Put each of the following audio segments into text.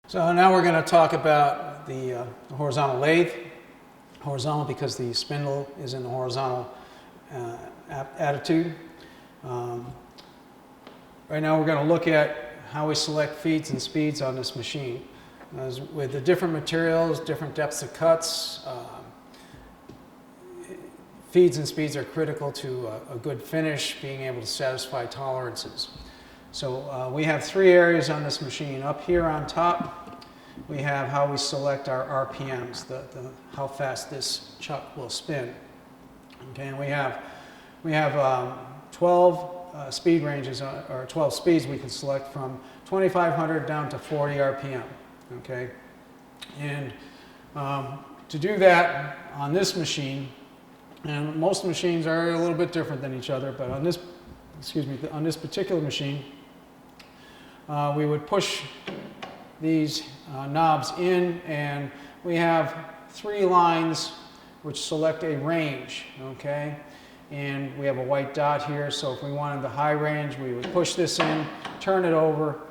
So now we're going to talk about the horizontal lathe. Horizontal because the spindle is in the horizontal attitude. Right now we're going to look at how we select feeds and speeds on this machine. With the different materials, different depths of cuts, feeds and speeds are critical to a good finish, being able to satisfy tolerances. So we have three areas on this machine. Up here on top, we have how we select our RPMs, how fast this chuck will spin. Okay, and we have 12 speed ranges, or 12 speeds we can select from 2,500 down to 40 RPM. Okay, and to do that on this machine, and most machines are a little bit different than each other, but on this, on this particular machine, we would push these knobs in, and we have three lines which select a range, okay? And we have a white dot here, so if we wanted the high range, we would push this in, turn it over,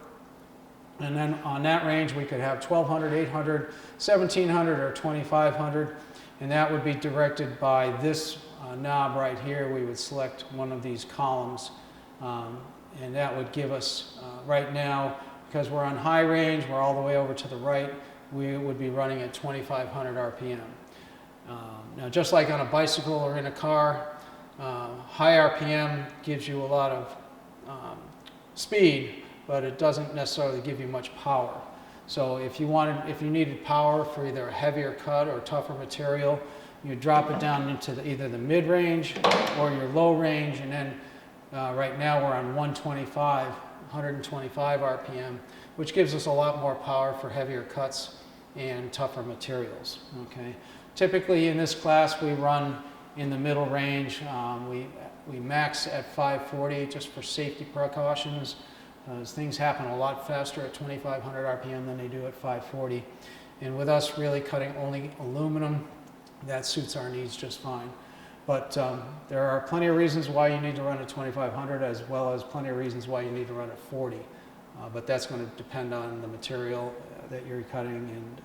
and then on that range we could have 1,200, 800, 1,700, or 2,500, and that would be directed by this knob right here. We would select one of these columns, and that would give us, right now, because we're on high range, we're all the way over to the right, we would be running at 2,500 RPM. Now, just like on a bicycle or in a car, high RPM gives you a lot of speed, but it doesn't necessarily give you much power. So if you needed power for either a heavier cut or tougher material, you drop it down into either the mid-range or your low range, and then right now we're on 125 RPM, which gives us a lot more power for heavier cuts and tougher materials. Okay. Typically in this class we run in the middle range. We max at 540 just for safety precautions. Things happen a lot faster at 2,500 RPM than they do at 540. And with us really cutting only aluminum, that suits our needs just fine. But there are plenty of reasons why you need to run at 2,500, as well as plenty of reasons why you need to run at 40. But that's going to depend on the material that you're cutting and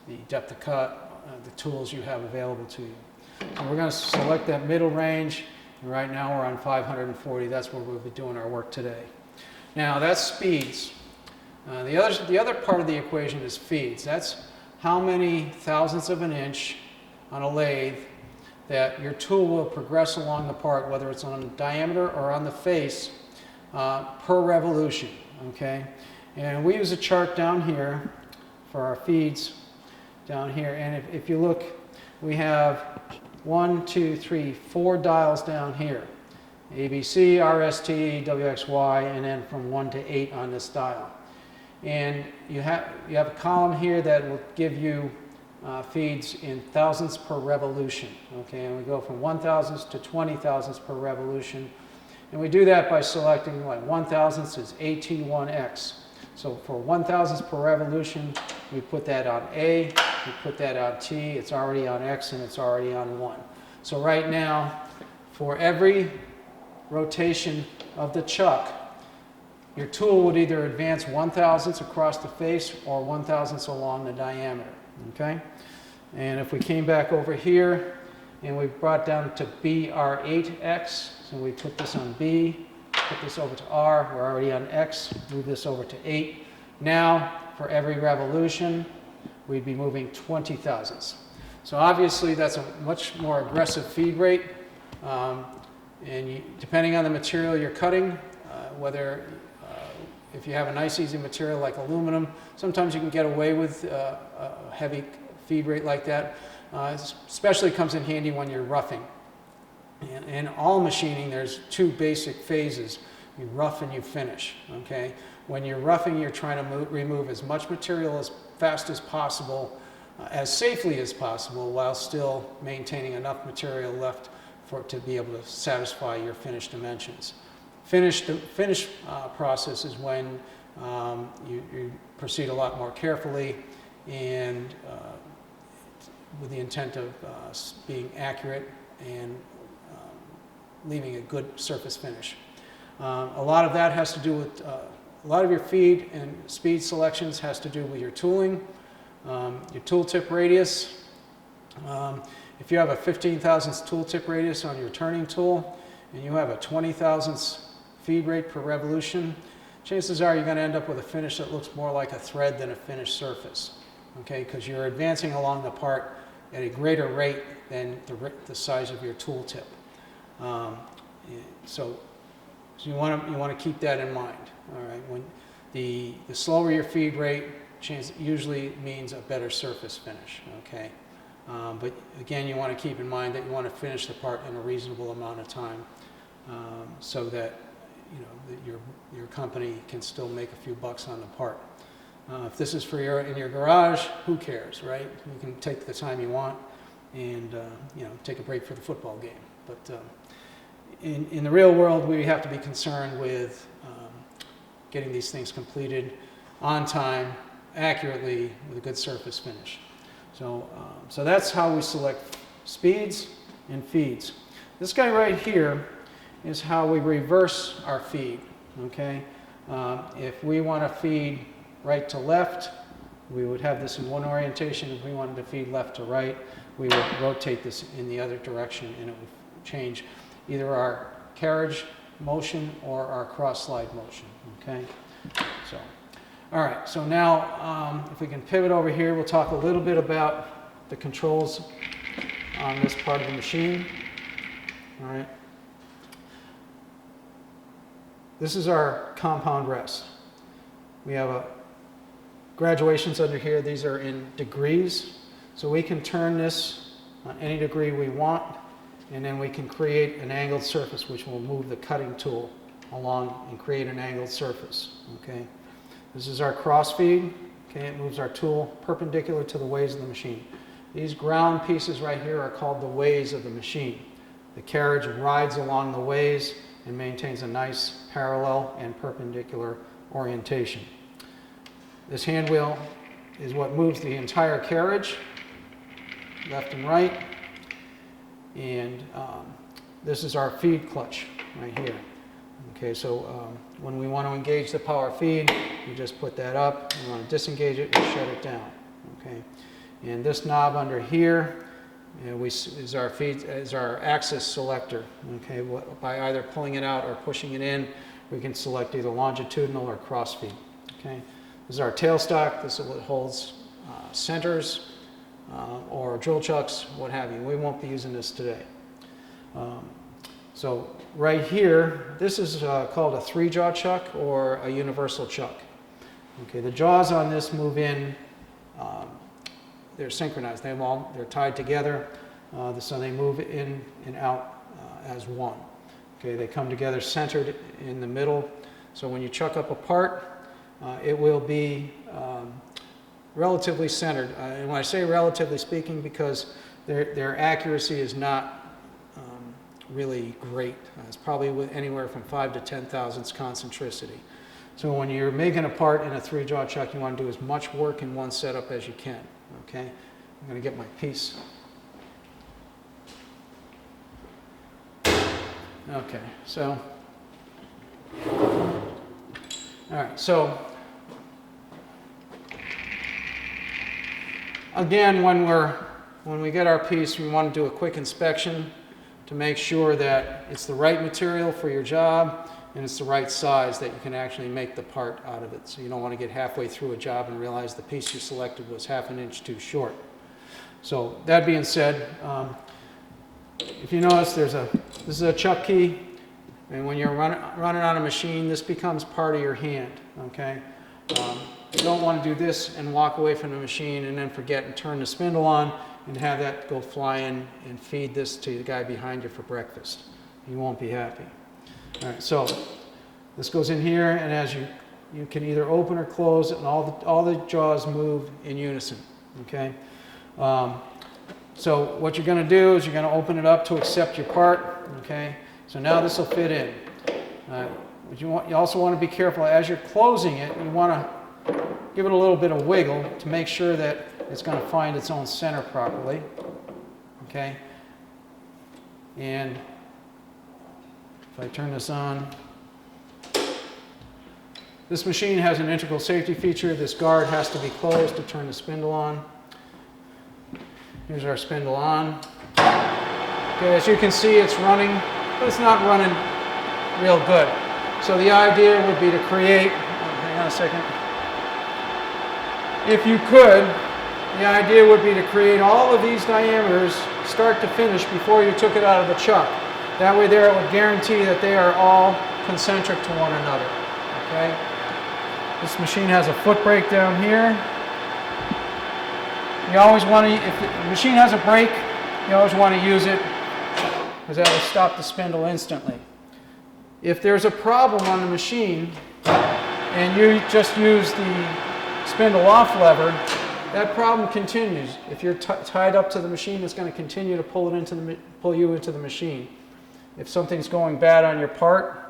the depth of cut, the tools you have available to you. So we're going to select that middle range, and right now we're on 540. That's where we'll be doing our work today. Now that's speeds. The other part of the equation is feeds. That's how many thousandths of an inch on a lathe that your tool will progress along the part, whether it's on the diameter or on the face, per revolution, okay? And we use a chart down here for our feeds down here, and if you look, we have 1, 2, 3, 4 dials down here. ABC, RST, WXY, and then from 1 to 8 on this dial. And you have a column here that will give you feeds in thousandths per revolution. Okay, and we go from 1,000ths to 20,000ths per revolution. And we do that by selecting, like, 1,000ths is AT1X. So for 1,000ths per revolution, we put that on A, we put that on T, it's already on X, and it's already on 1. So right now, for every rotation of the chuck, your tool would either advance 1,000ths across the face or 1,000ths along the diameter. Okay? And if we came back over here and we brought down to BR8X, so we put this on B, put this over to R, we're already on X, move this over to 8. Now, for every revolution, we'd be moving 20 thousandths. So obviously that's a much more aggressive feed rate. And depending on the material you're cutting, if you have a nice easy material like aluminum, sometimes you can get away with a heavy feed rate like that. Especially comes in handy when you're roughing. And in all machining, there's two basic phases. You rough and you finish. Okay? When you're roughing, you're trying to remove as much material as fast as possible, as safely as possible, while still maintaining enough material left to be able to satisfy your finish dimensions. The finish process is when you proceed a lot more carefully and with the intent of being accurate and leaving a good surface finish. A lot of that has to do with a lot of your feed and speed selections has to do with your tooling, your tool tip radius. If you have a 15 thousandths tool tip radius on your turning tool and you have a 20 thousandths feed rate per revolution, chances are you're going to end up with a finish that looks more like a thread than a finished surface, okay? Because you're advancing along the part at a greater rate than the size of your tool tip. So you want to keep that in mind. All right, when the slower your feed rate, usually means a better surface finish. Okay, but again, you want to keep in mind that you want to finish the part in a reasonable amount of time, so that that your company can still make a few bucks on the part. If this is for in your garage, who cares, right? You can take the time you want and take a break for the football game. But in the real world, we have to be concerned with getting these things completed on time, accurately, with a good surface finish. So that's how we select speeds and feeds. This guy right here is how we reverse our feed. Okay, if we want to feed right to left, we would have this in one orientation. If we wanted to feed left to right, we would rotate this in the other direction, and it would change either our carriage motion or our cross slide motion. Okay, so all right, so now if we can pivot over here, we'll talk a little bit about the controls on this part of the machine. All right, this is our compound rest. We have graduations under here. These are in degrees, so we can turn this on any degree we want, and then we can create an angled surface, which will move the cutting tool along and create an angled surface. Okay, this is our cross feed. Okay, it moves our tool perpendicular to the ways of the machine. These ground pieces right here are called the ways of the machine. The carriage rides along the ways and maintains a nice parallel and perpendicular orientation. This hand wheel is what moves the entire carriage, left and right. And this is our feed clutch right here. Okay, so when we want to engage the power feed, you just put that up. We want to disengage it and shut it down. Okay, and this knob under here is our axis selector. Okay, by either pulling it out or pushing it in, we can select either longitudinal or cross feed. Okay, this is our tailstock. This is what holds centers or drill chucks, what have you. We won't be using this today. So right here, this is called a 3-jaw chuck or a universal chuck. Okay, the jaws on this move in. They're synchronized. They're tied together, so they move in and out as one. Okay, they come together centered in the middle. So when you chuck up a part, it will be relatively centered. And when I say relatively speaking, because their accuracy is not really great. It's probably anywhere from 5 to 10 thousandths concentricity. So when you're making a part in a 3-jaw chuck, you want to do as much work in one setup as you can. Okay, I'm going to get my piece. Okay, so all right, so again, when we get our piece, we want to do a quick inspection to make sure that it's the right material for your job and it's the right size that you can actually make the part out of it. So you don't want to get halfway through a job and realize the piece you selected was ½ an inch too short. So that being said, if you notice, this is a chuck key, and when you're running on a machine, this becomes part of your hand. Okay, you don't want to do this and walk away from the machine and then forget and turn the spindle on and have that go flying and feed this to the guy behind you for breakfast. You won't be happy. All right, so this goes in here, and as you can either open or close it, and all the jaws move in unison. Okay, so what you're going to do is you're going to open it up to accept your part. Okay, so now this will fit in. But you also want to be careful as you're closing it. You want to give it a little bit of wiggle to make sure that it's going to find its own center properly. Okay, and if I turn this on, This machine has an integral safety feature. This guard has to be closed to turn the spindle on. Here's our spindle on. Okay, as you can see, it's running, but it's not running real good. So the idea would be to create, hang on a second. If you could, the idea would be to create all of these diameters, start to finish, before you took it out of the chuck. That way there it would guarantee that they are all concentric to one another. Okay? This machine has a foot brake down here. You always want to, if the machine has a brake, you always want to use it because that will stop the spindle instantly. If there's a problem on the machine and you just use the spindle off lever, that problem continues. If you're tied up to the machine, it's going to continue to pull you into the machine. If something's going bad on your part,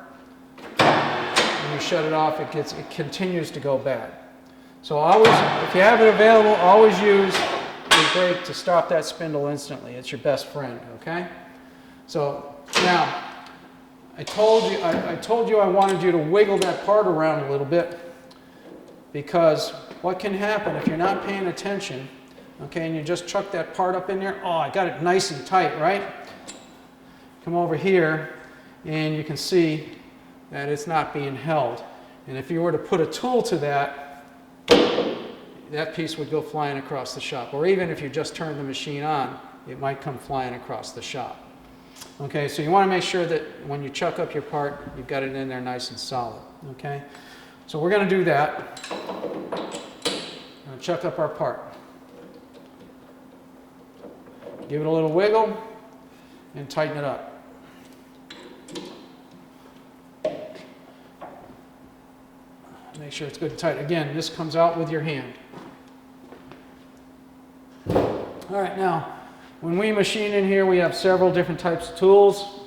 when you shut it off, it continues to go bad. So always, if you have it available, always use the brake to stop that spindle instantly. It's your best friend, okay? So now, I told you I wanted you to wiggle that part around a little bit, because what can happen if you're not paying attention, okay, and you just chuck that part up in there, oh, I got it nice and tight, right? Come over here, and you can see that it's not being held. And if you were to put a tool to that, that piece would go flying across the shop. Or even if you just turn the machine on, it might come flying across the shop. Okay, so you want to make sure that when you chuck up your part, you've got it in there nice and solid. Okay, so we're going to do that. We're going to chuck up our part. Give it a little wiggle and tighten it up. Make sure it's good and tight. Again, this comes out with your hand. All right, now, when we machine in here, we have several different types of tools.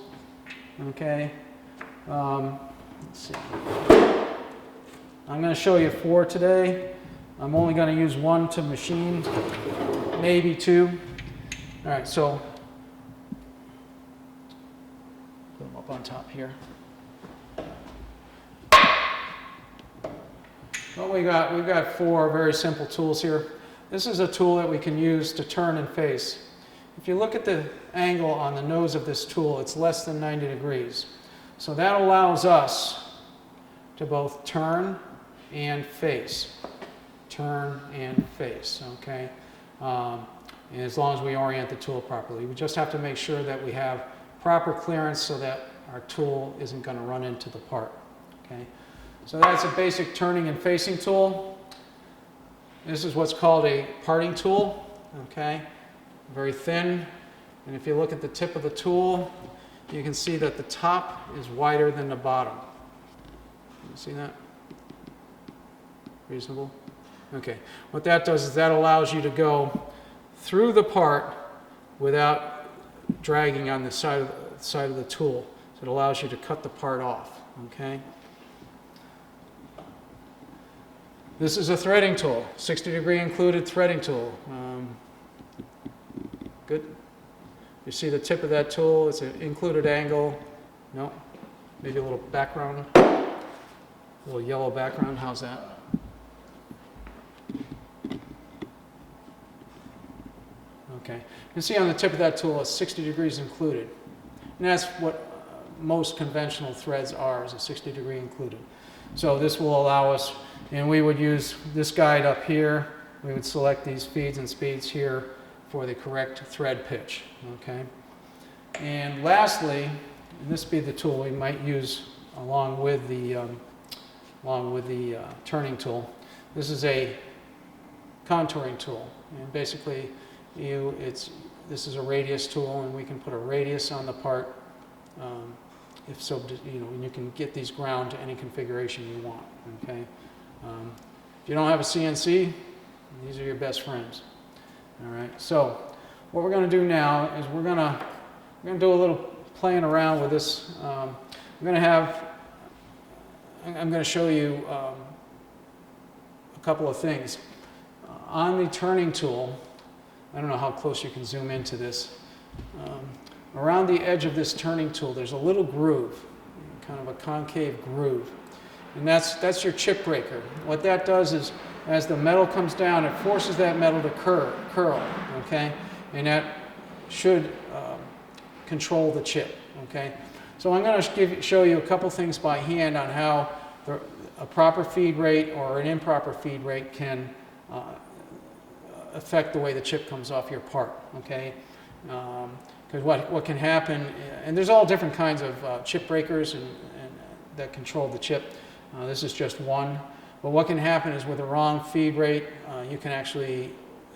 Okay. Let's see. I'm going to show you 4 today. I'm only going to use 1 to machine, maybe 2. All right, so put them up on top here. What we've got 4 very simple tools here. This is a tool that we can use to turn and face. If you look at the angle on the nose of this tool, it's less than 90 degrees. So that allows us to both turn and face. Turn and face, okay? And as long as we orient the tool properly. We just have to make sure that we have proper clearance so that our tool isn't going to run into the part, okay? So that's a basic turning and facing tool. This is what's called a parting tool, okay? Very thin. And if you look at the tip of the tool, you can see that the top is wider than the bottom. You see that? Reasonable? Okay. What that does is that allows you to go through the part without dragging on the side of the tool. So it allows you to cut the part off, okay? This is a threading tool, 60-degree included threading tool. Good. You see the tip of that tool, it's an included angle. No, maybe a little background, a little yellow background, how's that? Okay, you can see on the tip of that tool it's 60 degrees included. And that's what most conventional threads are, is a 60-degree included. So this will allow us, and we would use this guide up here. We would select these feeds and speeds here for the correct thread pitch, okay? And lastly, and this be the tool we might use along with the turning tool. This is a contouring tool, and basically this is a radius tool, and we can put a radius on the part. If so, you know, and you can get these ground to any configuration you want, okay? If you don't have a CNC, these are your best friends, all right? So what we're going to do now is we're going to do a little playing around with this. I'm going to show you a couple of things. On the turning tool, I don't know how close you can zoom into this. Around the edge of this turning tool, there's a little groove, kind of a concave groove. And that's your chip breaker. What that does is, as the metal comes down, it forces that metal to curl, okay? And that should control the chip, okay? So I'm going to show you a couple things by hand on how a proper feed rate or an improper feed rate can affect the way the chip comes off your part, okay? Because what can happen, and there's all different kinds of chip breakers and that control the chip. This is just one. But what can happen is with a wrong feed rate, you can actually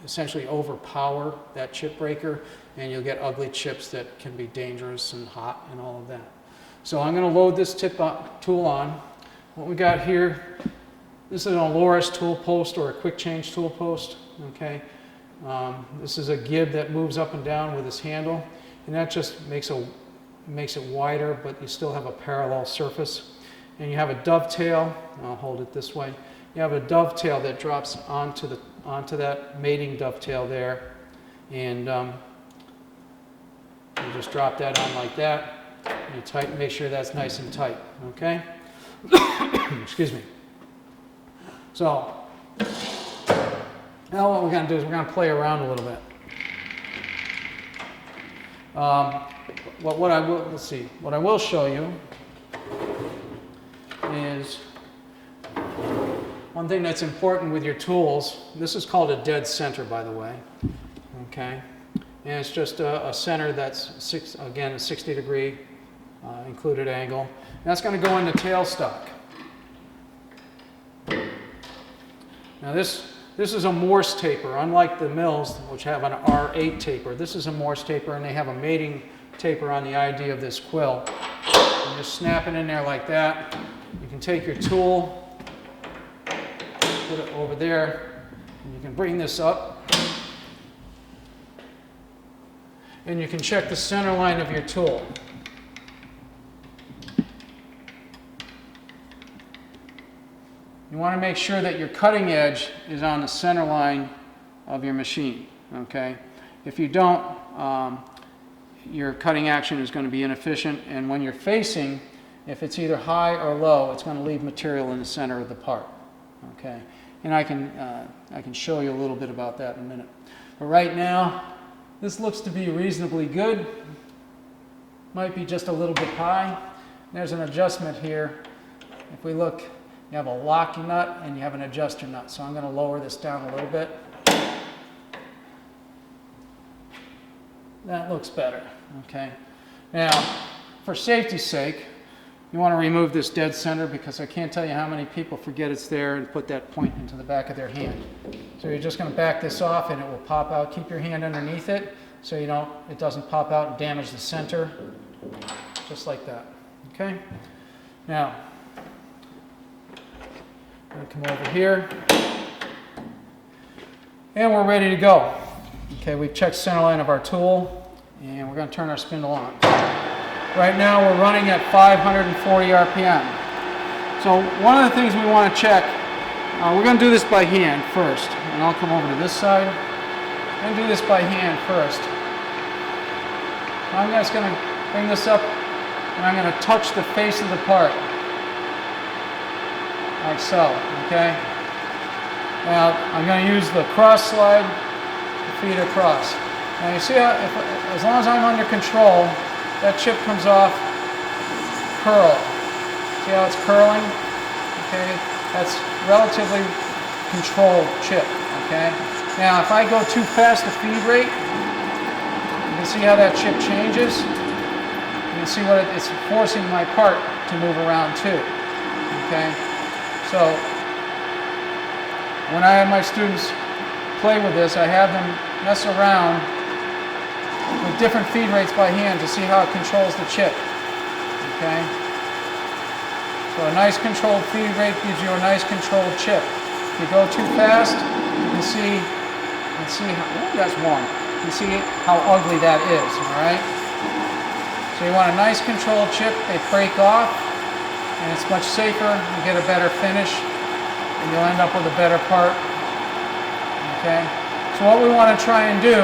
essentially overpower that chip breaker, and you'll get ugly chips that can be dangerous and hot and all of that. So I'm going to load this tool on. What we got here, this is an Aloris tool post or a quick change tool post. Okay, this is a gib that moves up and down with this handle, and that just makes it wider, but you still have a parallel surface. And you have a dovetail. I'll hold it this way. You have a dovetail that drops onto that mating dovetail there, and you just drop that on like that. And you make sure that's nice and tight. Okay. Excuse me. So now what we're going to do is we're going to play around a little bit. What I will show you is one thing that's important with your tools. This is called a dead center, by the way. Okay, and it's just a center that's again a 60-degree included angle. And that's going to go in the tailstock. Now this is a Morse taper, unlike the mills, which have an R8 taper. This is a Morse taper, and they have a mating taper on the ID of this quill. You just snap it in there like that. You can take your tool, put it over there, and you can bring this up. And you can check the center line of your tool. You want to make sure that your cutting edge is on the center line of your machine, okay? If you don't, your cutting action is going to be inefficient, and when you're facing, if it's either high or low, it's going to leave material in the center of the part, okay? And I can show you a little bit about that in a minute. But right now, this looks to be reasonably good. Might be just a little bit high. There's an adjustment here. If we look, you have a lock nut and you have an adjuster nut. So I'm going to lower this down a little bit. That looks better, okay? Now, for safety's sake, you want to remove this dead center, because I can't tell you how many people forget it's there and put that point into the back of their hand. So you're just going to back this off and it will pop out. Keep your hand underneath it so it doesn't pop out and damage the center, just like that, okay? Now, I'm going to come over here, and we're ready to go. Okay, we've checked center line of our tool, and we're going to turn our spindle on. Right now we're running at 540 RPM. So one of the things we want to check, we're going to do this by hand first, and I'll come over to this side. I'm going to do this by hand first. I'm just going to bring this up, and I'm going to touch the face of the part. Like so, okay? Now, I'm going to use the cross slide to feed across. Now you see how, as long as I'm under control, that chip comes off, curl. See how it's curling? Okay, that's relatively controlled chip, okay? Now, if I go too fast the feed rate, you can see how that chip changes. You can see what it's forcing my part to move around too, okay? So, when I have my students play with this, I have them mess around with different feed rates by hand to see how it controls the chip, okay? So a nice controlled feed rate gives you a nice controlled chip. If you go too fast, you can see how, oh, that's one. You can see how ugly that is, all right? So you want a nice controlled chip. They break off, and it's much safer. You get a better finish, and you'll end up with a better part, okay? So what we want to try and do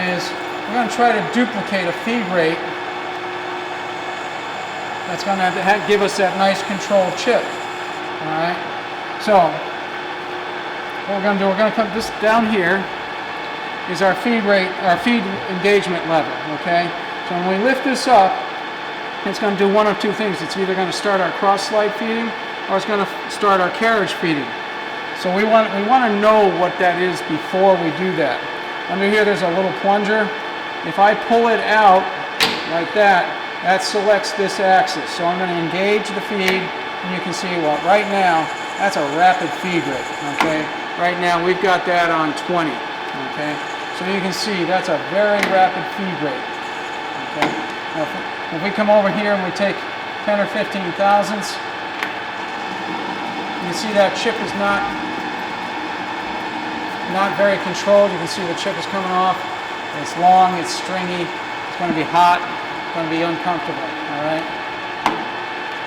is we're going to try to duplicate a feed rate That's going to give us that nice controlled chip. All right. So what we're going to do, we're going to come this down here is our feed rate, our feed engagement level. Okay. So when we lift this up, it's going to do one of two things. It's either going to start our cross slide feeding, or it's going to start our carriage feeding. So we want to know what that is before we do that. Under here, there's a little plunger. If I pull it out like that, that selects this axis. So I'm going to engage the feed, and you can see, well, right now, that's a rapid feed rate, okay? Right now, we've got that on 20, okay? So you can see that's a very rapid feed rate, okay? Now, if we come over here and we take 10 or 15 thousandths, you can see that chip is not very controlled. You can see the chip is coming off. It's long, it's stringy, it's going to be hot, it's going to be uncomfortable, all right?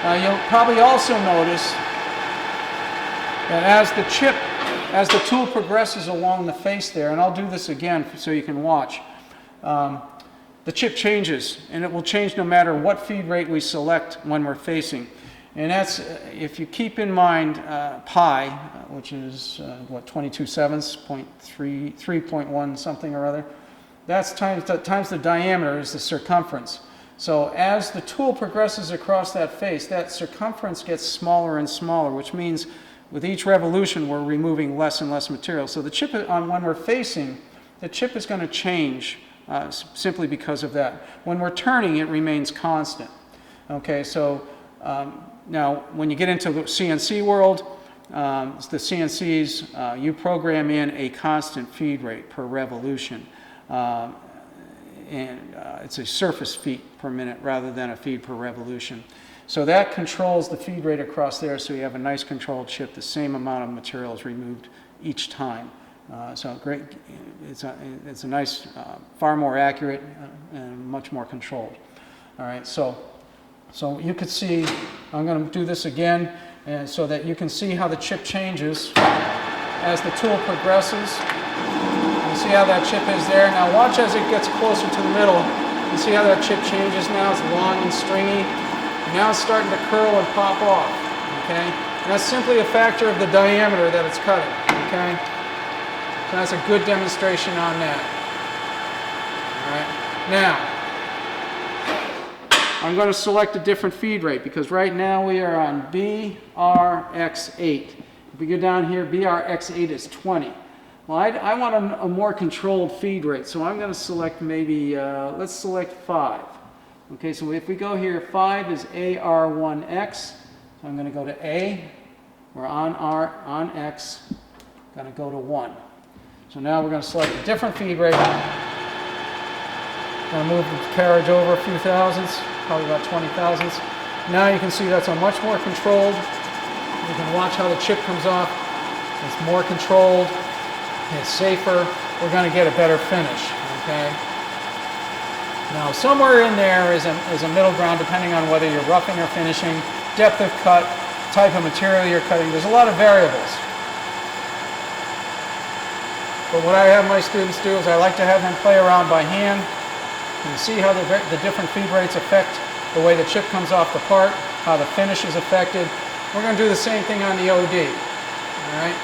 Now you'll probably also notice that as the tool progresses along the face there, and I'll do this again so you can watch, the chip changes, and it will change no matter what feed rate we select when we're facing. And that's, if you keep in mind pi, which is what, 22/7, 3.1 something or other, that's times the diameter is the circumference. So as the tool progresses across that face, that circumference gets smaller and smaller, which means with each revolution we're removing less and less material. So the chip, when we're facing, the chip is going to change simply because of that. When we're turning, it remains constant. Okay, so now when you get into the CNC world, the CNCs, you program in a constant feed rate per revolution. It's a surface feet per minute rather than a feed per revolution. So that controls the feed rate across there, so you have a nice controlled chip. The same amount of material is removed each time. So great, it's a nice, far more accurate and much more controlled. All right, so you could see, I'm going to do this again, and so that you can see how the chip changes as the tool progresses. You see how that chip is there. Now watch as it gets closer to the middle. You see how that chip changes now? It's long and stringy. Now it's starting to curl and pop off. Okay? And that's simply a factor of the diameter that it's cutting. Okay? So that's a good demonstration on that. Alright. Now, I'm going to select a different feed rate because right now we are on BRX8. If we go down here, BRX8 is 20. Well, I want a more controlled feed rate, so I'm going to select maybe, let's select 5. Okay, so if we go here, 5 is AR1X, so I'm going to go to A, we're on X, going to go to 1. So now we're going to select a different feed rate. Going to move the carriage over a few thousandths, probably about 20 thousandths. Now you can see that's a much more controlled. You can watch how the chip comes off. It's more controlled. It's safer. We're going to get a better finish, okay? Now, somewhere in there is a middle ground, depending on whether you're roughing or finishing, depth of cut, type of material you're cutting. There's a lot of variables. But what I have my students do is I like to have them play around by hand. You can see how the different feed rates affect the way the chip comes off the part, how the finish is affected. We're going to do the same thing on the OD, all right?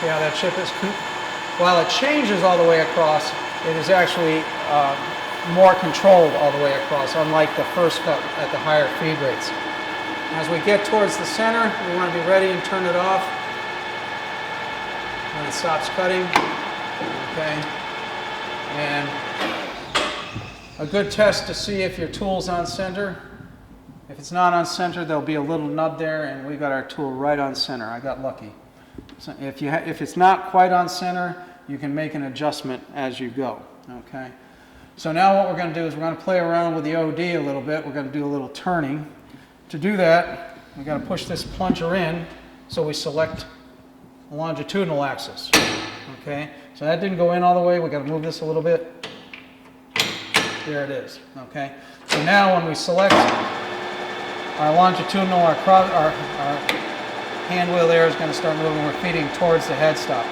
See how that chip is, while it changes all the way across, it is actually more controlled all the way across, unlike the first cut at the higher feed rates. As we get towards the center, we want to be ready and turn it off when it stops cutting. Okay, and a good test to see if your tool's on center. If it's not on center, there'll be a little nub there, and we got our tool right on center. I got lucky. So if it's not quite on center, you can make an adjustment as you go. Okay. So now what we're going to do is we're going to play around with the OD a little bit. We're going to do a little turning. To do that, we've got to push this plunger in, so we select a longitudinal axis. Okay. So that didn't go in all the way. We've got to move this a little bit. There it is. Okay. So now when we select our longitudinal, our hand wheel there is going to start moving. We're feeding towards the headstop.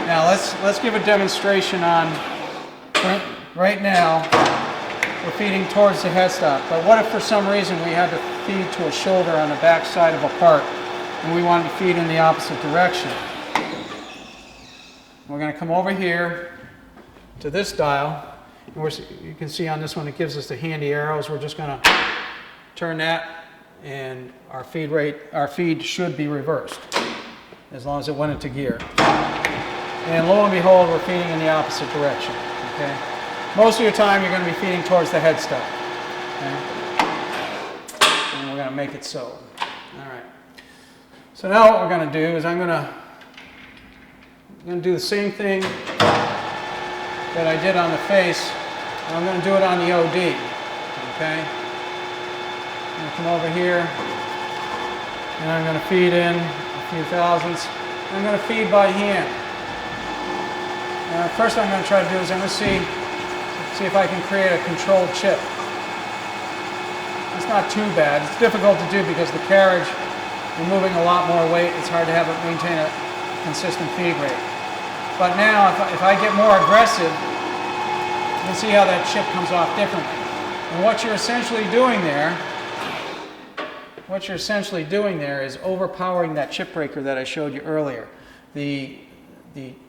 Now let's give a demonstration on Right now, we're feeding towards the headstock, but what if for some reason we had to feed to a shoulder on the back side of a part and we wanted to feed in the opposite direction? We're going to come over here to this dial, and you can see on this one it gives us the handy arrows. We're just going to turn that, and our feed should be reversed as long as it went into gear. And lo and behold, we're feeding in the opposite direction. Okay? Most of your time you're going to be feeding towards the headstock. Okay? And we're going to make it so. All right. So now what we're going to do is I'm going to do the same thing that I did on the face. I'm going to do it on the OD. Okay? I'm going to come over here and I'm going to feed in a few thousandths. I'm going to feed by hand. First I'm going to try to do is I'm going to see if I can create a controlled chip. It's not too bad. It's difficult to do because the carriage, you're moving a lot more weight. It's hard to have it maintain a consistent feed rate. But now if I get more aggressive, you can see how that chip comes off differently. And what you're essentially doing there is overpowering that chip breaker that I showed you earlier. The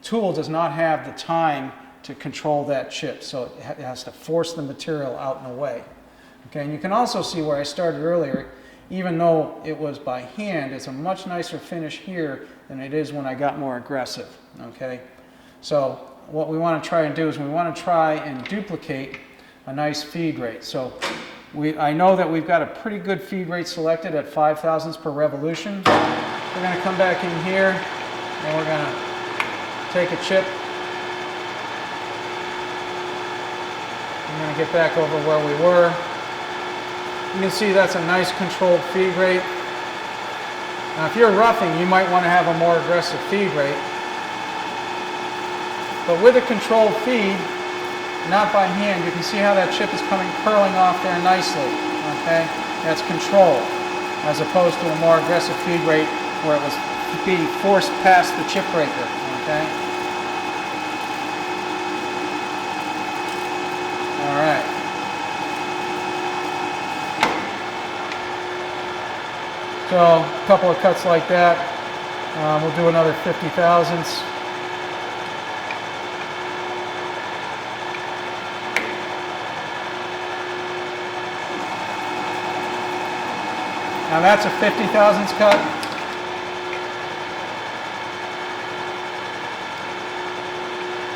tool does not have the time to control that chip, so it has to force the material out and away. Okay, and you can also see where I started earlier, even though it was by hand, it's a much nicer finish here than it is when I got more aggressive. Okay, so what we want to try and do is we want to try and duplicate a nice feed rate. So I know that we've got a pretty good feed rate selected at 5 thousandths per revolution. We're going to come back in here and we're going to take a chip. I'm going to get back over where we were. You can see that's a nice controlled feed rate. Now if you're roughing, you might want to have a more aggressive feed rate. But with a controlled feed, not by hand, you can see how that chip is curling off there nicely. Okay? That's controlled, as opposed to a more aggressive feed rate where it was being forced past the chip breaker. Okay? All right. So a couple of cuts like that. We'll do another 50 thousandths. Now that's a 50 thousandths cut.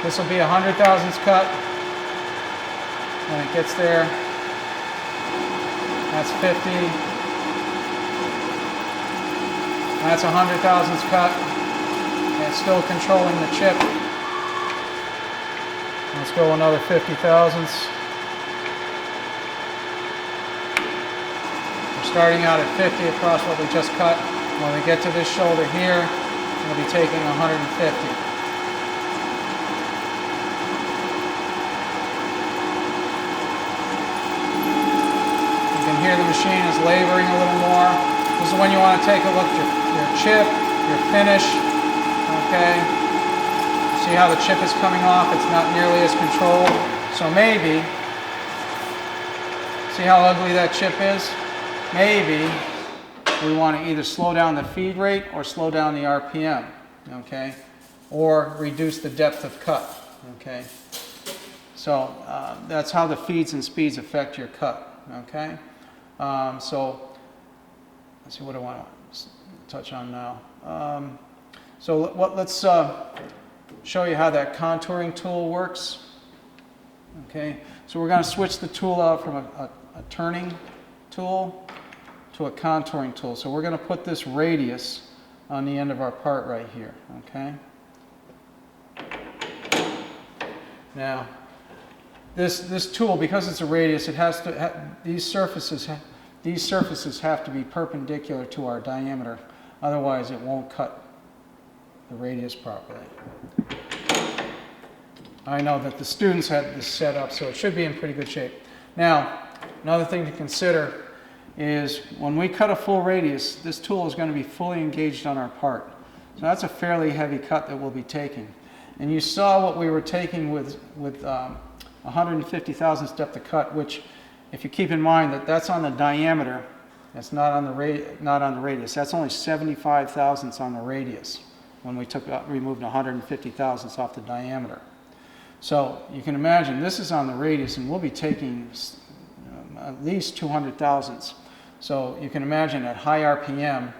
This will be a 100 thousandths cut. When it gets there, that's 50. That's a 100 thousandths cut. And it's still controlling the chip. Let's go another 50 thousandths. Starting out at 50 across what we just cut. When we get to this shoulder here, we'll be taking 150. You can hear the machine is laboring a little more. This is when you want to take a look at your chip, your finish. Okay. See how the chip is coming off? It's not nearly as controlled. So maybe, see how ugly that chip is? Maybe we want to either slow down the feed rate or slow down the RPM, okay, or reduce the depth of cut, okay. So that's how the feeds and speeds affect your cut, okay. So let's see what I want to touch on now. Let's show you how that contouring tool works, okay. So we're going to switch the tool out from a turning tool to a contouring tool. So we're going to put this radius on the end of our part right here, okay? Now, this tool, because it's a radius, it has to these surfaces have to be perpendicular to our diameter, otherwise it won't cut the radius properly. I know that the students had this set up, so it should be in pretty good shape. Now, another thing to consider is when we cut a full radius, this tool is going to be fully engaged on our part. So that's a fairly heavy cut that we'll be taking. And you saw what we were taking with 150 thousandths depth of cut, which, if you keep in mind that that's on the diameter, that's not on the radius. That's only 75 thousandths on the radius when we removed 150 thousandths off the diameter. So you can imagine this is on the radius, and we'll be taking at least 200 thousandths. So you can imagine at high RPM,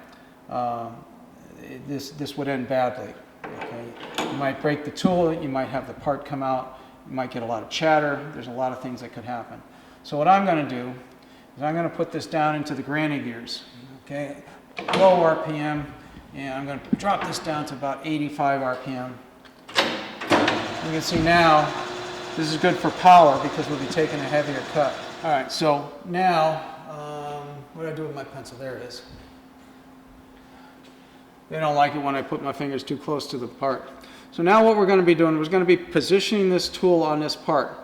this would end badly. Okay? You might break the tool, you might have the part come out, you might get a lot of chatter. There's a lot of things that could happen. So what I'm going to do is I'm going to put this down into the granny gears. Okay, low RPM, and I'm going to drop this down to about 85 RPM. You can see now this is good for power because we'll be taking a heavier cut. All right, so now, what do I do with my pencil? There it is. They don't like it when I put my fingers too close to the part. So now what we're going to be doing, we're going to be positioning this tool on this part.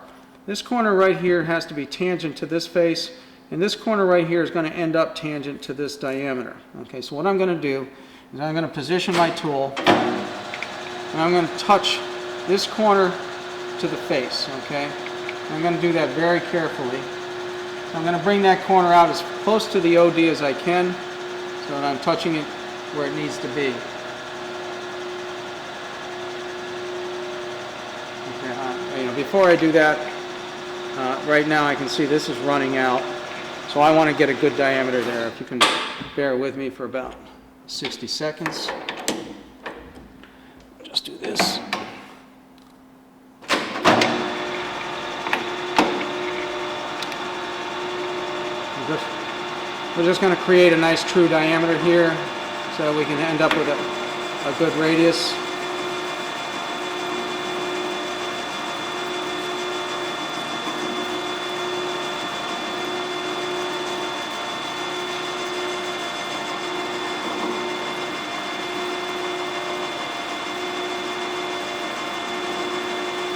This corner right here has to be tangent to this face, and this corner right here is going to end up tangent to this diameter. Okay, so what I'm going to do is I'm going to position my tool, and I'm going to touch this corner to the face. Okay, and I'm going to do that very carefully. So I'm going to bring that corner out as close to the OD as I can, so that I'm touching it where it needs to be. Okay, before I do that, right now I can see this is running out, so I want to get a good diameter there. If you can bear with me for about 60 seconds. Just do this. We're just going to create a nice true diameter here so we can end up with a good radius.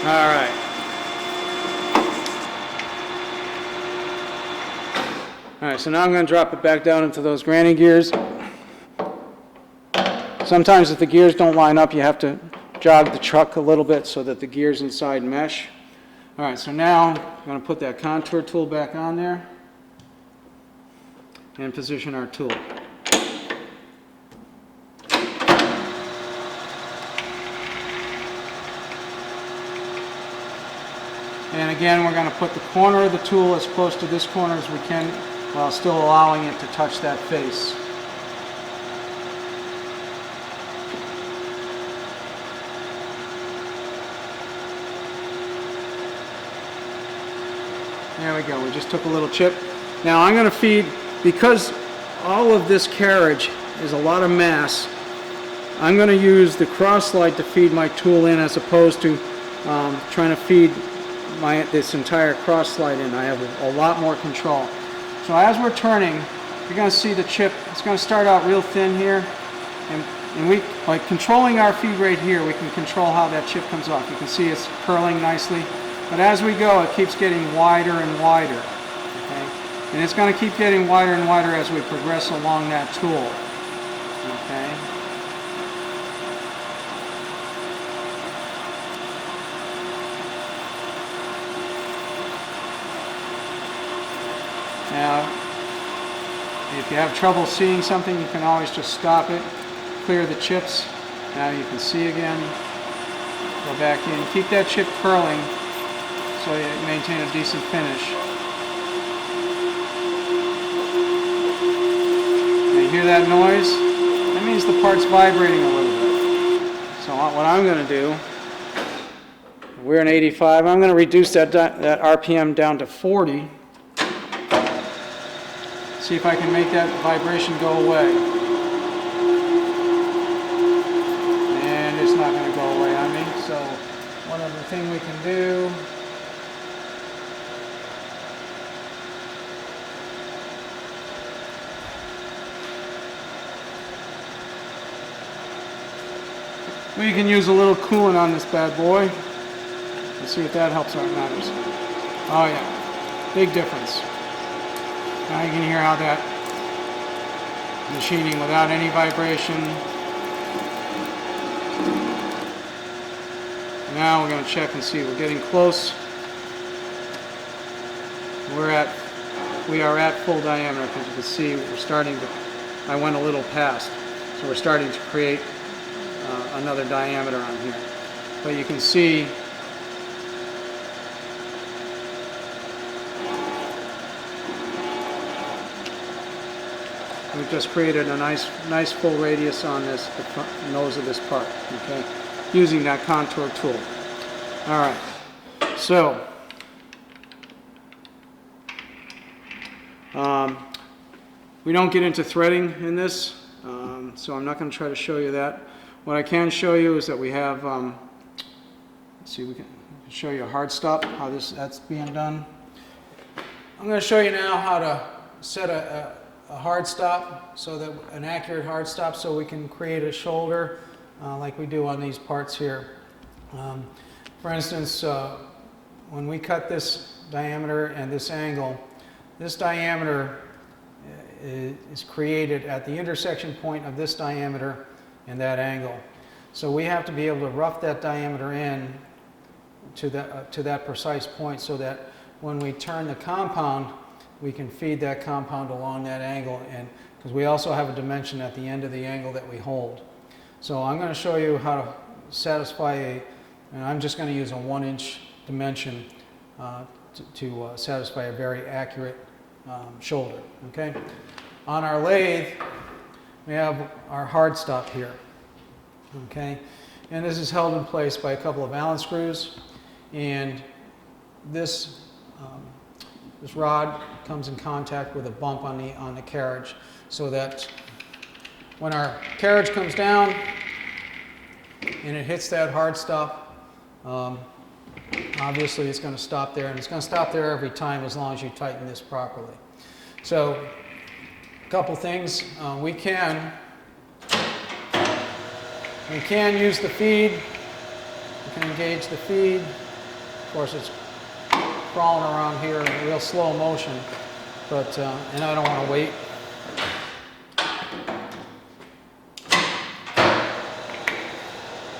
All right. All right, so now I'm going to drop it back down into those granny gears. Sometimes if the gears don't line up, you have to jog the truck a little bit so that the gears inside mesh. All right, so now I'm going to put that contour tool back on there and position our tool. And again, we're going to put the corner of the tool as close to this corner as we can while still allowing it to touch that face. There we go, we just took a little chip. Now I'm going to feed, because all of this carriage is a lot of mass, I'm going to use the cross slide to feed my tool in as opposed to trying to feed this entire cross slide in. I have a lot more control. So as we're turning, you're going to see the chip, it's going to start out real thin here, and we, by controlling our feed rate here, we can control how that chip comes off. You can see it's curling nicely, but as we go, it keeps getting wider and wider. Okay? And it's going to keep getting wider and wider as we progress along that tool. Okay? Now, if you have trouble seeing something, you can always just stop it, clear the chips. Now you can see again. Go back in. Keep that chip curling so you maintain a decent finish. Now you hear that noise? That means the part's vibrating a little bit. So what I'm going to do, we're in 85, I'm going to reduce that RPM down to 40. See if I can make that vibration go away. And it's not going to go away on me. So one other thing we can do, we can use a little coolant on this bad boy. Let's see if that helps our matters. Oh yeah, big difference. Now you can hear how that machining without any vibration. Now we're going to check and see. We're getting close. we are at full diameter. As you can see, we're starting to, I went a little past, so we're starting to create another diameter on here. But you can see we've just created a nice full radius on this, the front nose of this part, okay, using that contour tool. All right, so we don't get into threading in this, so I'm not going to try to show you that. What I can show you is that we have, let's see, we can show you a hard stop, how that's being done. I'm going to show you now how to set a hard stop, so that an accurate hard stop, so we can create a shoulder like we do on these parts here. For instance, when we cut this diameter and this angle, this diameter is created at the intersection point of this diameter and that angle. So we have to be able to rough that diameter in to that precise point, so that when we turn the compound, we can feed that compound along that angle, and because we also have a dimension at the end of the angle that we hold. So I'm going to show you how to satisfy and I'm just going to use a 1-inch dimension to satisfy a very accurate shoulder. Okay. On our lathe, we have our hard stop here. Okay, and this is held in place by a couple of Allen screws, and this this rod comes in contact with a bump on the carriage, so that when our carriage comes down and it hits that hard stop, obviously it's going to stop there, and it's going to stop there every time as long as you tighten this properly. So a couple things, we can use the feed. We can engage the feed. Of course, it's crawling around here in real slow motion, but and I don't want to wait.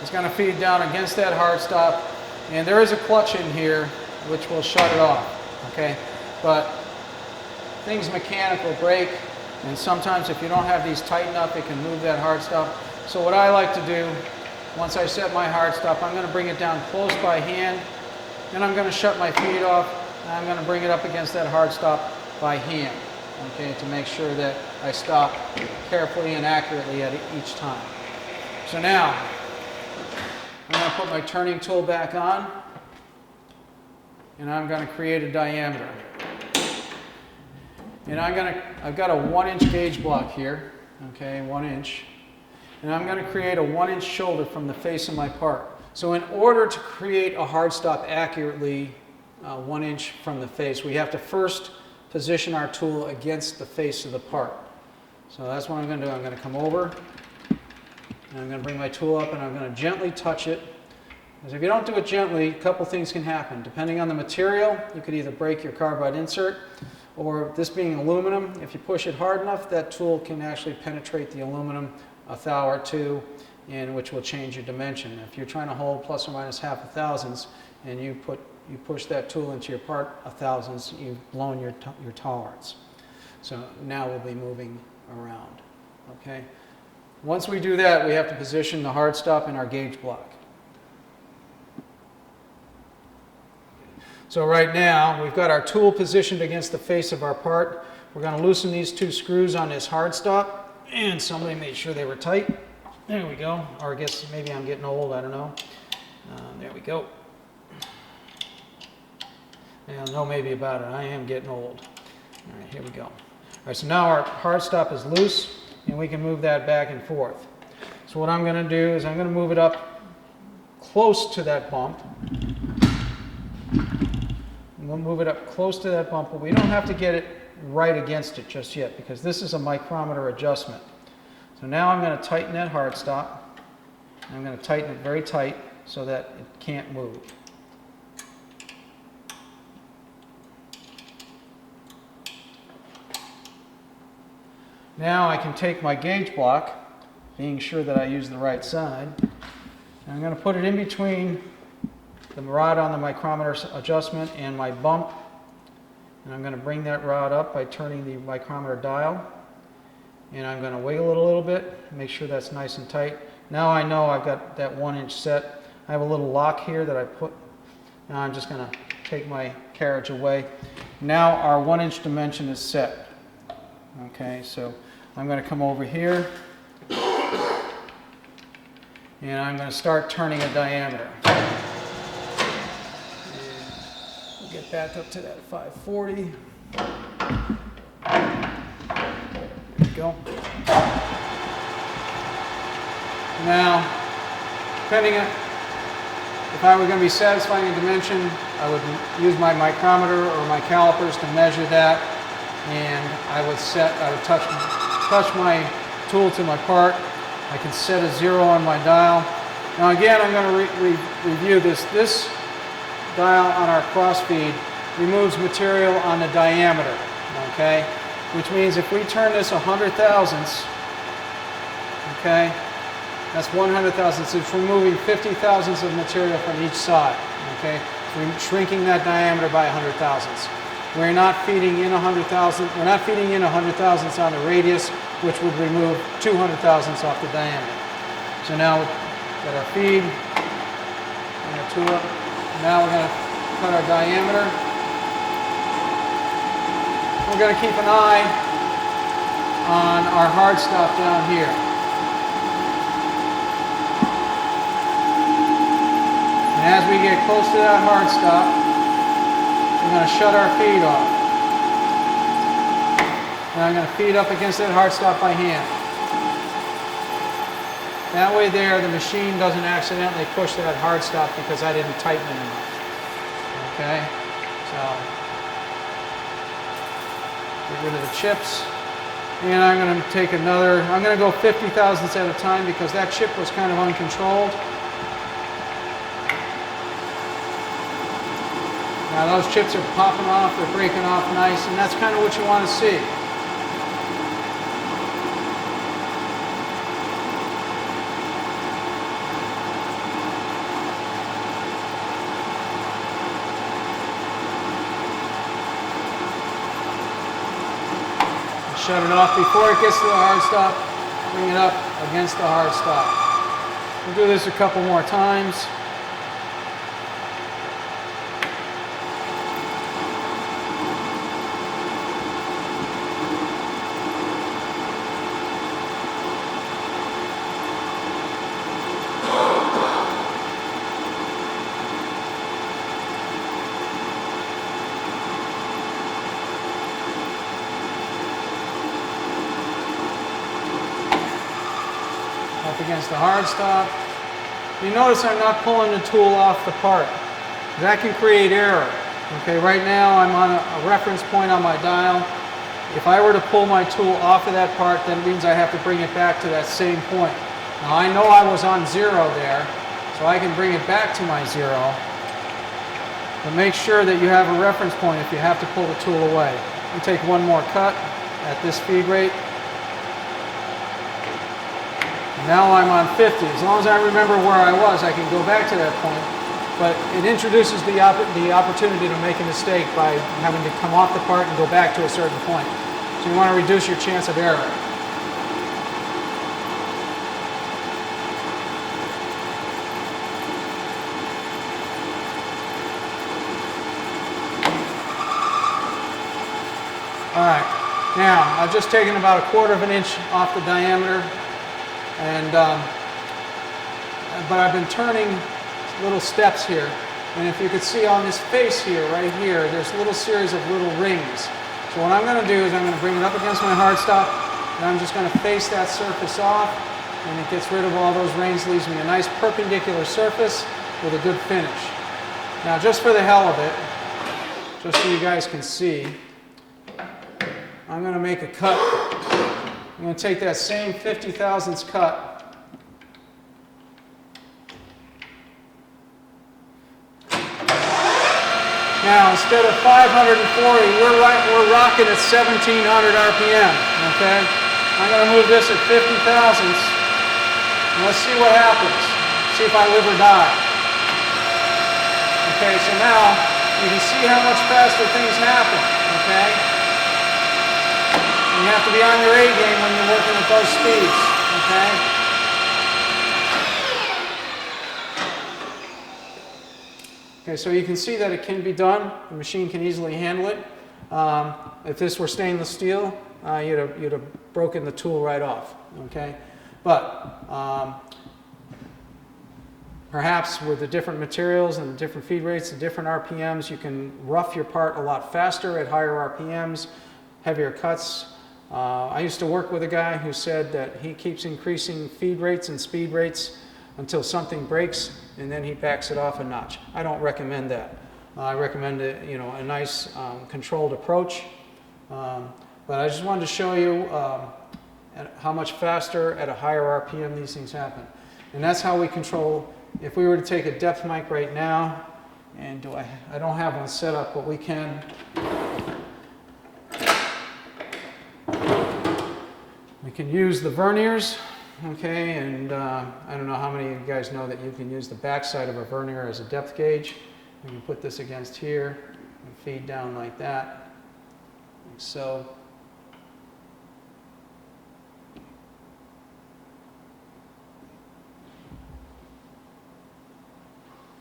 It's going to feed down against that hard stop, and there is a clutch in here which will shut it off. Okay, but things mechanical break, and sometimes if you don't have these tightened up, it can move that hard stop. So what I like to do, once I set my hard stop, I'm going to bring it down close by hand, then I'm going to shut my feed off, and I'm going to bring it up against that hard stop by hand, okay, to make sure that I stop carefully and accurately at each time. So now, I'm going to put my turning tool back on, and I'm going to create a diameter. And I've got a 1-inch gauge block here, okay, 1 inch. And I'm going to create a 1-inch shoulder from the face of my part. So in order to create a hard stop accurately 1 inch from the face, we have to first position our tool against the face of the part. So that's what I'm going to do. I'm going to come over, and I'm going to bring my tool up, and I'm going to gently touch it. Because if you don't do it gently, a couple things can happen. Depending on the material, you could either break your carbide insert, or this being aluminum, if you push it hard enough, that tool can actually penetrate the aluminum a thou or two, and which will change your dimension. If you're trying to hold plus or minus half a thousandths, and you push that tool into your part a thousandths, you've blown your tolerance. So now we'll be moving around. Okay. Once we do that, we have to position the hard stop in our gauge block. So right now, we've got our tool positioned against the face of our part. We're going to loosen these 2 screws on this hard stop, and somebody made sure they were tight. There we go. Or I guess maybe I'm getting old, I don't know. There we go. Yeah, no maybe about it. I am getting old. All right, here we go. All right, so now our hard stop is loose, and we can move that back and forth. So what I'm going to do is I'm going to move it up close to that bump. We'll move it up close to that bump, but we don't have to get it right against it just yet, because this is a micrometer adjustment. So now I'm going to tighten that hard stop. I'm going to tighten it very tight so that it can't move. Now I can take my gauge block, being sure that I use the right side, and I'm going to put it in between the rod on the micrometer adjustment and my bump, And I'm going to bring that rod up by turning the micrometer dial. And I'm going to wiggle it a little bit, make sure that's nice and tight. Now I know I've got that 1-inch set. I have a little lock here that I put. Now I'm just going to take my carriage away. Now our 1-inch dimension is set. Okay, so I'm going to come over here and I'm going to start turning a diameter. And we'll get back up to that 540. There we go. Now, depending on if I were going to be satisfying a dimension, I would use my micrometer or my calipers to measure that, and I would touch my tool to my part. I can set a 0 on my dial. Now again, I'm going to review this. This dial on our crossfeed removes material on the diameter, okay? Which means if we turn this 100 thousandths, okay, that's 100 thousandths. It's removing 50 thousandths of material from each side, okay? So we're shrinking that diameter by 100 thousandths. We're not feeding in 100 thousandths. We're not feeding in 100 thousandths on the radius, which would remove 200 thousandths off the diameter. So now we've got our feed and our tool up. Now we're going to cut our diameter. We're going to keep an eye on our hard stop down here. And as we get close to that hard stop, we're going to shut our feed off. And I'm going to feed up against that hard stop by hand. That way there, the machine doesn't accidentally push that hard stop because I didn't tighten it enough. Okay? So, get rid of the chips. And I'm going to take another, I'm going to go 50 thousandths at a time because that chip was kind of uncontrolled. Now those chips are popping off, they're breaking off nice, and that's kind of what you want to see. Shut it off before it gets to the hard stop, bring it up against the hard stop. We'll do this a couple more times. Up against the hard stop. You notice I'm not pulling the tool off the part. That can create error. Okay, right now I'm on a reference point on my dial. If I were to pull my tool off of that part, that means I have to bring it back to that same point. Now I know I was on 0 there, so I can bring it back to my 0. But make sure that you have a reference point if you have to pull the tool away. And take one more cut at this feed rate. Now I'm on 50. As long as I remember where I was, I can go back to that point. But it introduces the opportunity to make a mistake by having to come off the part and go back to a certain point. So you want to reduce your chance of error. All right. Now, I've just taken about 1/4 inch off the diameter. And but I've been turning little steps here, and if you could see on this face here, right here, there's a little series of little rings. So what I'm going to do is I'm going to bring it up against my hard stop, and I'm just going to face that surface off, and it gets rid of all those rings, leaves me a nice perpendicular surface with a good finish. Now just for the hell of it, just so you guys can see, I'm going to make a cut. I'm going to take that same 50 thousandths cut. Now, instead of 540, we're rocking at 1700 RPM, okay? I'm going to move this at 50 thousandths, and let's see what happens. See if I live or die. Okay, so now you can see how much faster things happen, You have to be on your A game when you're working with those speeds, okay? Okay, so you can see that it can be done. The machine can easily handle it. If this were stainless steel, you'd have broken the tool right off, okay? But perhaps with the different materials and the different feed rates, the different RPMs, you can rough your part a lot faster at higher RPMs, heavier cuts. I used to work with a guy who said that he keeps increasing feed rates and speed rates until something breaks, and then he backs it off a notch. I don't recommend that. I recommend a nice controlled approach. But I just wanted to show you how much faster at a higher RPM these things happen. And that's how we control. If we were to take a depth mic right now, and I don't have one set up, but we can. We can use the verniers, okay, and I don't know how many of you guys know that you can use the backside of a vernier as a depth gauge. We can put this against here and feed down like that, like so.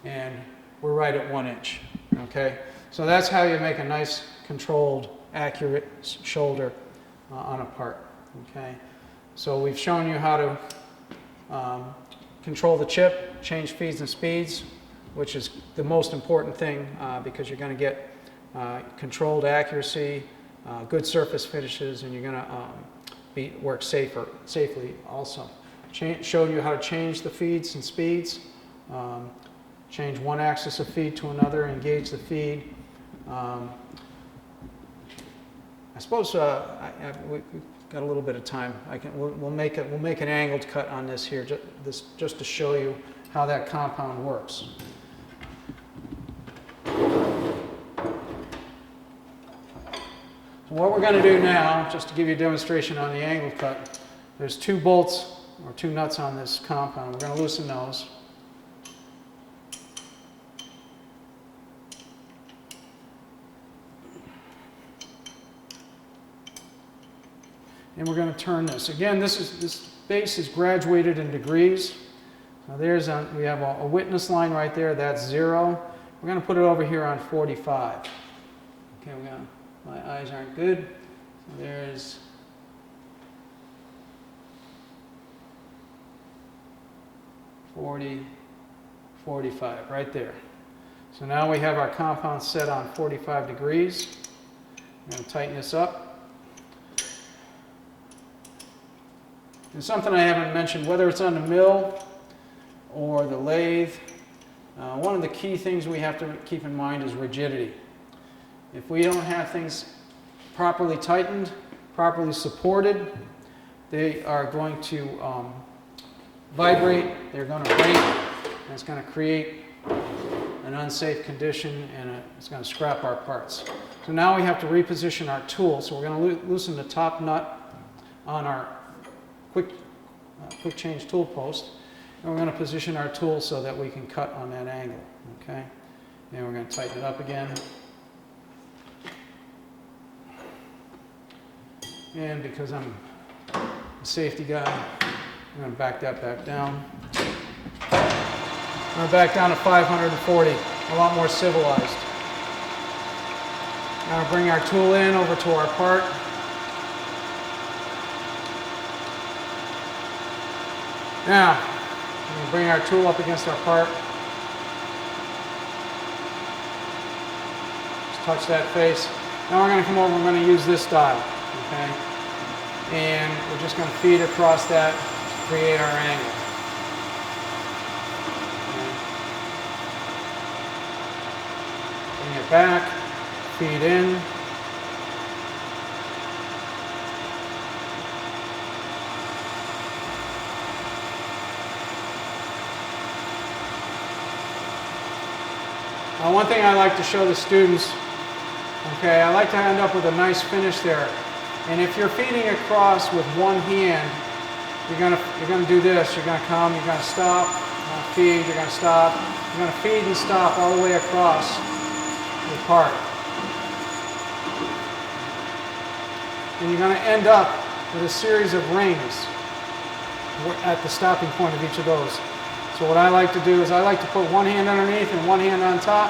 And we're right at 1 inch, okay? So that's how you make a nice, controlled, accurate shoulder on a part, okay? So we've shown you how to control the chip, change feeds and speeds, which is the most important thing because you're going to get controlled accuracy, good surface finishes, and you're going to work safely also. Showed you how to change the feeds and speeds. Change one axis of feed to another, engage the feed. I suppose we've got a little bit of time. We'll make an angled cut on this here, just to show you how that compound works. So what we're going to do now, just to give you a demonstration on the angled cut, there's 2 bolts or 2 nuts on this compound. We're going to loosen those. And we're going to turn this. Again, this base is graduated in degrees. Now we have a witness line right there. That's 0. We're going to put it over here on 45. Okay, my eyes aren't good. So there's 40, 45 right there. So now we have our compound set on 45 degrees. I'm going to tighten this up. And something I haven't mentioned, whether it's on the mill or the lathe, one of the key things we have to keep in mind is rigidity. If we don't have things properly tightened, properly supported, they are going to vibrate, they're going to break, and it's going to create an unsafe condition, and it's going to scrap our parts. So now we have to reposition our tool. So we're going to loosen the top nut on our quick change tool post, and we're going to position our tool so that we can cut on that angle, okay? And we're going to tighten it up again. And because I'm a safety guy, I'm going to back that back down. I'm going to back down to 540, a lot more civilized. Now bring our tool in over to our part. Now, we're going to bring our tool up against our part. Just touch that face. Now we're going to come over and we're going to use this dial, okay? And we're just going to feed across that to create our angle. Okay. Bring it back, feed in. Now, one thing I like to show the students, okay, I like to end up with a nice finish there. And if you're feeding across with one hand, you're gonna do this. You're gonna come, you're gonna stop, you're gonna feed, you're gonna stop. You're gonna feed and stop all the way across the part. and you're going to end up with a series of rings at the stopping point of each of those. So what I like to do is I like to put one hand underneath and one hand on top,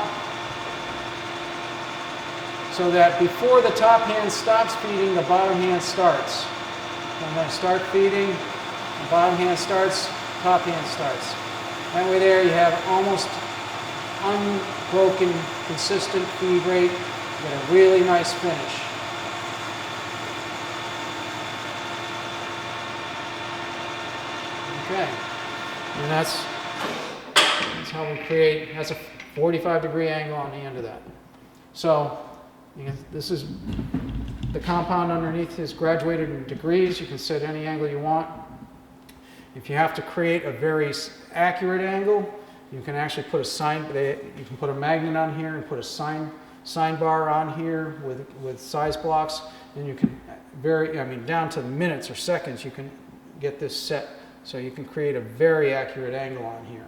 so that before the top hand stops feeding, the bottom hand starts. I'm going to start feeding, the bottom hand starts, top hand starts. That way there you have almost unbroken, consistent feed rate, get a really nice finish. Okay, and that's how we create, that's a 45-degree angle on the end of that. So this is, the compound underneath is graduated in degrees. You can set any angle you want. If you have to create a very accurate angle, you can actually put you can put a magnet on here and put a sine bar on here with size blocks, and you can down to minutes or seconds, you can get this set. So you can create a very accurate angle on here.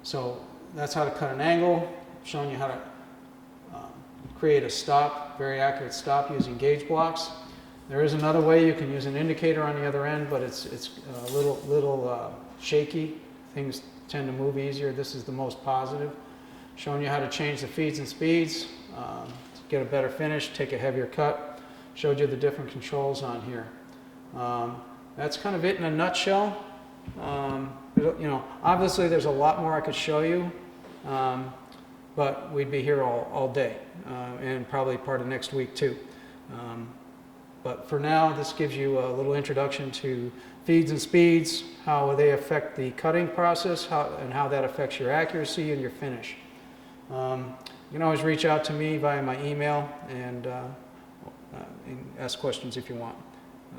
So that's how to cut an angle. I'm showing you how to create a stop, very accurate stop using gauge blocks. There is another way. You can use an indicator on the other end, but it's a little shaky. Things tend to move easier. This is the most positive. Showing you how to change the feeds and speeds to get a better finish, take a heavier cut. Showed you the different controls on here. That's kind of it in a nutshell. Obviously there's a lot more I could show you, but we'd be here all day, and probably part of next week too. But for now, this gives you a little introduction to feeds and speeds, how they affect the cutting process, and how that affects your accuracy and your finish. You can always reach out to me via my email and ask questions if you want,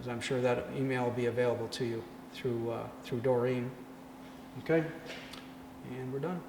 as I'm sure that email will be available to you through Doreen. Okay, and we're done.